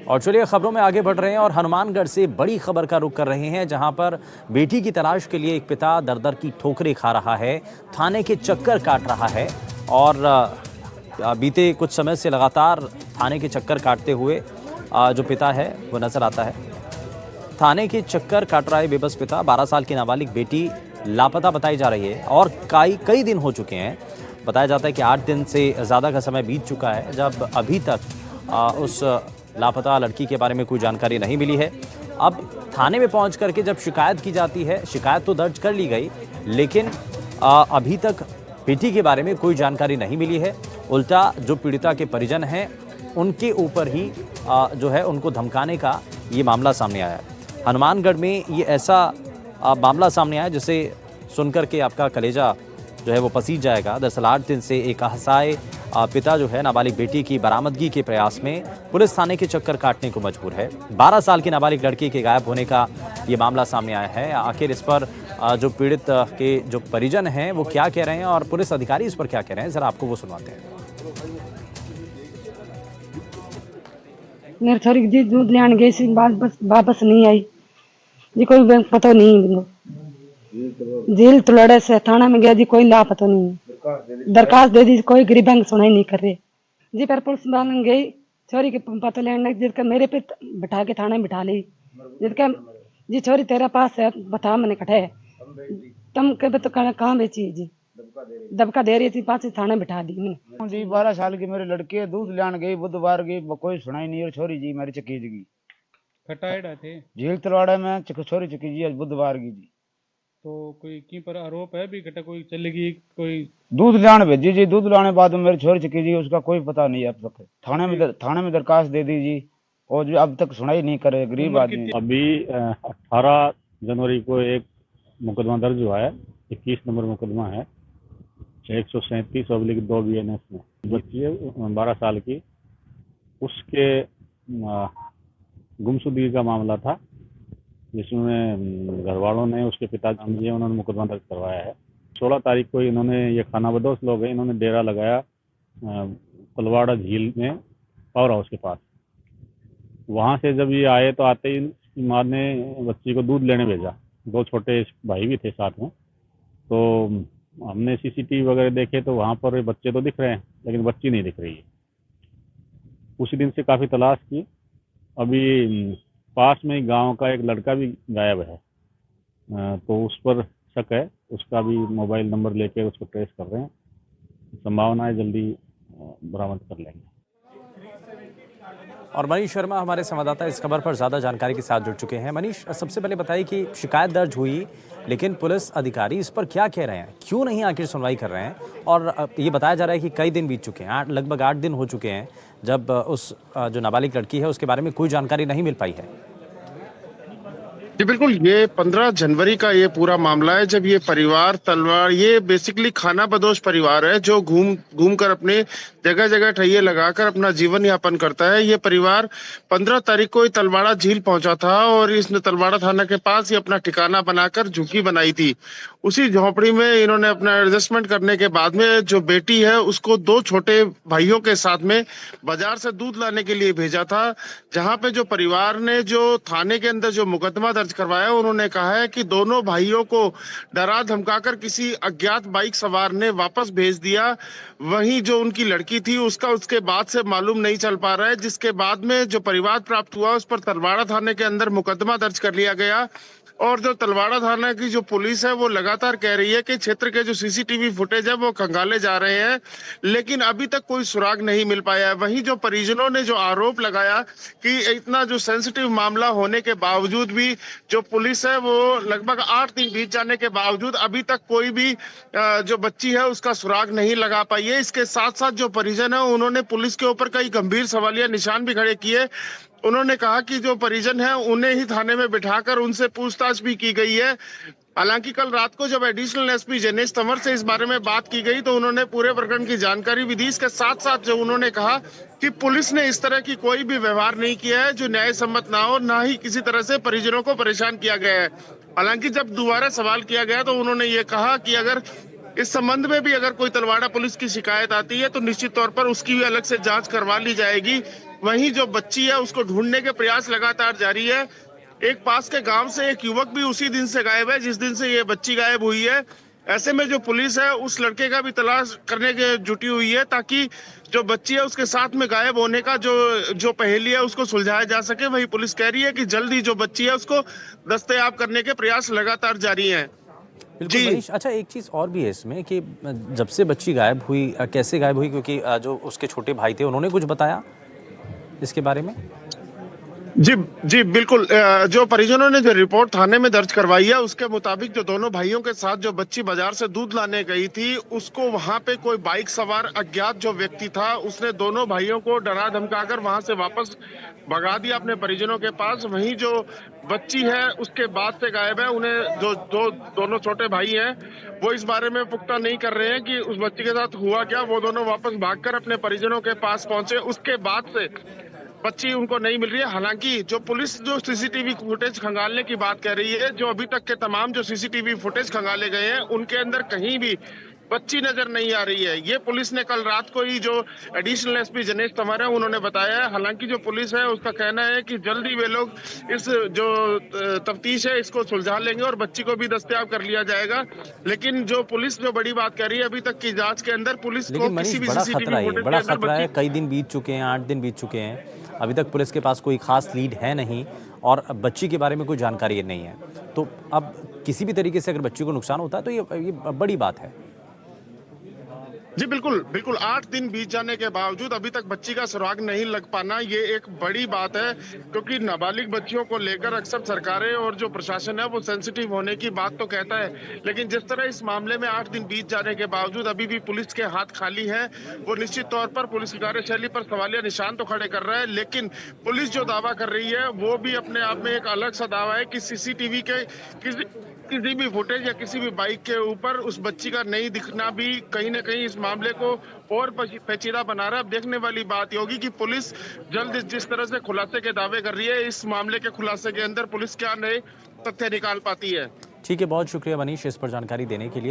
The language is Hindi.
और चलिए खबरों में आगे बढ़ रहे हैं और हनुमानगढ़ से बड़ी खबर का रुख कर रहे हैं, जहां पर बेटी की तलाश के लिए एक पिता दर-दर की ठोकरें खा रहा है, थाने के चक्कर काट रहा है और बीते कुछ समय से लगातार थाने के चक्कर काटते हुए जो पिता है वो नजर आता है। थाने के चक्कर काट रहा है बेबस पिता। 12 साल की नाबालिग बेटी लापता बताई जा रही है और कई दिन हो चुके हैं। बताया जाता है कि 8 दिन से ज़्यादा का समय बीत चुका है जब अभी तक उस लापता लड़की के बारे में कोई जानकारी नहीं मिली है। अब थाने में पहुंच करके जब शिकायत की जाती है, शिकायत तो दर्ज कर ली गई, लेकिन अभी तक बेटी के बारे में कोई जानकारी नहीं मिली है। उल्टा जो पीड़िता के परिजन हैं उनके ऊपर ही जो है उनको धमकाने का ये मामला सामने आया है। हनुमानगढ़ में ये ऐसा मामला सामने आया जिसे सुनकर के आपका कलेजा जो है वो पसीज जाएगा। दरअसल 8 दिन से एक असहाय पिता जो है नाबालिग बेटी की बरामदगी के प्रयास में पुलिस थाने के चक्कर काटने को मजबूर है। 12 साल की नाबालिग लड़की के गायब होने का ये मामला सामने आया है। आखिर इस पर जो पीड़ित के जो परिजन हैं वो क्या कह रहे हैं और पुलिस अधिकारी इस पर क्या कह रहे हैं, जरा आपको वो सुनवाते हैं। मेरे छोरी जी दूध लेने गई सी, वापस नहीं आई जी, कोई पता नहीं। जेल तलवाड़े से थाना में गया जी, कोई लापता नहीं। दरखास्त दे दी, कोई गरीबा की सुनाई नहीं कर रहे जी। पर पुलिस वाले गई छोरी के पता लेने, जिसका मेरे पे बैठा के थाने में बिठा ली। जिसका जी छोरी तेरा पास है, बता मैंने कटे तुम के तो कहाँ बेची जी, दबका दे रही थी, पास थाने में बिठा दी मैंने जी। 12 साल की मेरी लड़की दूध लेने गई, बुधवार गई, कोई सुनाई नहीं। और छोरी जी मेरी चकी जी खटाएड़ा थे झील तलवाड़े में छोरी चकी जी बुधवार की जी। तो कोई की पर आरोप है भी कटा कोई चलेगी कोई दूध लाने भेजी जी, दूध लाने बाद में मेरी छोरी चकी जी, उसका कोई पता नहीं है अब तक। थाने में दरखास्त दे दी जी, और जो अब तक सुनाई नहीं करे, गरीब आदमी। अभी 18 जनवरी को एक मुकदमा दर्ज हुआ है, 21 नंबर मुकदमा है 137/2 BNS में। बच्ची है 12 साल की, उसके गुमशुदगी का मामला था, जिसमें घर वालों ने उसके पिता जी उन्होंने मुकदमा दर्ज करवाया है। 16 तारीख को इन्होंने, ये खानाबदोश लोग हैं, इन्होंने डेरा लगाया तलवाड़ा झील में, पावर हाउस के पास। वहाँ से जब ये आए तो आते ही माँ ने बच्ची को दूध लेने भेजा। 2 छोटे भाई भी थे साथ में। तो हमने CCTV वगैरह देखे तो वहाँ पर बच्चे तो दिख रहे हैं, लेकिन बच्ची नहीं दिख रही है। उसी दिन से काफ़ी तलाश की। अभी पास में गांव का एक लड़का भी गायब है, तो उस पर शक है। उसका भी मोबाइल नंबर लेके उसको ट्रेस कर रहे हैं। संभावना है जल्दी बरामद कर लेंगे। और मनीष शर्मा हमारे संवाददाता इस खबर पर ज्यादा जानकारी के साथ जुड़ चुके हैं। मनीष, सबसे पहले बताइए कि शिकायत दर्ज हुई, लेकिन पुलिस अधिकारी इस पर क्या कह रहे हैं, क्यों नहीं आखिर सुनवाई कर रहे हैं? और ये बताया जा रहा है कि कई दिन बीत चुके हैं, लगभग 8 दिन हो चुके हैं जब उस जो नाबालिग लड़की है उसके बारे में कोई जानकारी नहीं मिल पाई है। जी बिल्कुल, ये 15 जनवरी का ये पूरा मामला है, जब ये परिवार तलवार, ये बेसिकली खाना बदोश परिवार है जो घूम कर अपने जगह जगह ठैये लगाकर अपना जीवन यापन करता है। ये परिवार 15 तारीख को तलवाड़ा झील पहुंचा था और इसने तलवाड़ा थाना के पास ही अपना ठिकाना बनाकर झुग्गी बनाई थी। उसी झोपड़ी में इन्होंने अपना एडजस्टमेंट करने के बाद में जो बेटी है उसको 2 छोटे भाइयों के साथ में बाजार से दूध लाने के लिए भेजा था। जहां पे जो परिवार ने जो थाने के अंदर जो मुकदमा दर्ज करवाया, उन्होंने कहा है कि दोनों भाइयों को डरा धमकाकर किसी अज्ञात बाइक सवार ने वापस भेज दिया। वहीं जो उनकी लड़की थी उसका उसके बाद से मालूम नहीं चल पा रहा है, जिसके बाद में जो परिवार प्राप्त हुआ उस पर तलवाड़ा थाने के अंदर मुकदमा दर्ज कर लिया गया। और जो तलवाड़ा थाना की जो पुलिस है वो लगातार कह रही है कि क्षेत्र के जो CCTV फुटेज है वो खंगाले जा रहे हैं, लेकिन अभी तक कोई सुराग नहीं मिल पाया है। वहीं जो परिजनों ने जो आरोप लगाया कि इतना जो सेंसिटिव मामला होने के बावजूद भी जो पुलिस है वो लगभग 8 दिन बीत जाने के बावजूद अभी तक कोई भी जो बच्ची है उसका सुराग नहीं लगा पाई है। इसके साथ साथ जो परिजन है उन्होंने पुलिस के ऊपर कई गंभीर सवालिया निशान भी खड़े किए। उन्होंने कहा कि जो परिजन है उन्हें ही थाने में बिठाकर उनसे पूछताछ भी की गई है। हालांकि कल रात को जब एडिशनल SP जनेश तंवर से इस बारे में बात की गई तो उन्होंने पूरे प्रकरण की जानकारी भी दी। इसके साथ साथ जो उन्होंने कहा कि पुलिस ने इस तरह की कोई भी व्यवहार नहीं किया है जो न्याय सम्मत ना हो, ना ही किसी तरह से परिजनों को परेशान किया गया है। हालांकि जब दोबारा सवाल किया गया तो उन्होंने ये कहा कि अगर इस संबंध में भी अगर कोई तलवाड़ा पुलिस की शिकायत आती है तो निश्चित तौर पर उसकी भी अलग से जांच करवा ली जाएगी। वहीं जो बच्ची है उसको ढूंढने के प्रयास लगातार जारी है। एक पास के गांव से एक युवक भी उसी दिन से गायब है जिस दिन से ये बच्ची गायब हुई है। ऐसे में जो पुलिस है उस लड़के का भी तलाश करने के जुटी हुई है ताकि जो बच्ची है उसके साथ में गायब होने का जो पहेली है उसको सुलझाया जा सके। वही पुलिस कह रही है कि जल्द ही जो बच्ची है उसको दस्तयाब करने के प्रयास लगातार जारी हैं। बिल्कुल मनीष, अच्छा एक चीज़ और भी है इसमें कि जब से बच्ची गायब हुई, कैसे गायब हुई, क्योंकि जो उसके छोटे भाई थे उन्होंने कुछ बताया इसके बारे में? जी जी बिल्कुल। जो परिजनों ने जो रिपोर्ट थाने में दर्ज करवाई है उसके मुताबिक जो दोनों भाइयों के साथ जो बच्ची बाजार से दूध लाने गई थी उसको वहां पे कोई बाइक सवार अज्ञात जो व्यक्ति था उसने दोनों भाइयों को डरा धमकाकर वहां से वापस भगा दिया अपने परिजनों के पास। वहीं जो बच्ची है उसके बाद से गायब है। उन्हें जो दोनों छोटे भाई हैं वो इस बारे में पुख्ता नहीं कर रहे हैं कि उस बच्ची के साथ हुआ क्या। वो दोनों वापस भागकर अपने परिजनों के पास पहुंचे। उसके बाद से बच्ची उनको नहीं मिल रही है। हालांकि जो पुलिस जो सीसीटीवी फुटेज खंगालने की बात कर रही है, जो अभी तक के तमाम जो सीसीटीवी फुटेज खंगाले गए हैं उनके अंदर कहीं भी बच्ची नजर नहीं आ रही है। ये पुलिस ने कल रात को ही जो एडिशनल एसपी जनेश तंवर है उन्होंने बताया है। हालांकि जो पुलिस है उसका कहना है कि जल्दी वे लोग इस जो तफ्तीश है इसको सुलझा लेंगे और बच्ची को भी दस्तयाब कर लिया जाएगा। लेकिन जो पुलिस जो बड़ी बात कर रही है अभी तक की जांच के अंदर पुलिस को लेकिन किसी मनीष भी बड़ा सीसीटीवी खतरा है, फुटेज के बड़ा अंदर खतरा है। बच्ची कई दिन बीत चुके हैं, 8 दिन बीत चुके हैं, अभी तक पुलिस के पास कोई खास लीड है नहीं और बच्ची के बारे में कोई जानकारी नहीं है। तो अब किसी भी तरीके से अगर बच्ची को नुकसान होता है तो ये बड़ी बात है। जी बिल्कुल बिल्कुल। 8 दिन बीत जाने के बावजूद अभी तक बच्ची का सुराग नहीं लग पाना ये एक बड़ी बात है, क्योंकि नाबालिग बच्चियों को लेकर अक्सर सरकारें और जो प्रशासन है वो सेंसिटिव होने की बात तो कहता है। लेकिन जिस तरह इस मामले में 8 दिन बीत जाने के बावजूद अभी भी पुलिस के हाथ खाली है, वो निश्चित तौर पर पुलिस की कार्यशैली पर सवालिया निशान तो खड़े कर रहा है। लेकिन पुलिस जो दावा कर रही है वो भी अपने आप में एक अलग सा दावा है कि सीसीटीवी के किसी भी फुटेज या किसी भी बाइक के ऊपर उस बच्ची का नहीं दिखना भी कहीं ना कहीं इस मामले को और पेचीदा बना रहा है। अब देखने वाली बात ये होगी कि पुलिस जल्द जिस तरह से खुलासे के दावे कर रही है, इस मामले के खुलासे के अंदर पुलिस क्या नए तथ्य निकाल पाती है। ठीक है, बहुत शुक्रिया मनीष इस पर जानकारी देने के लिए।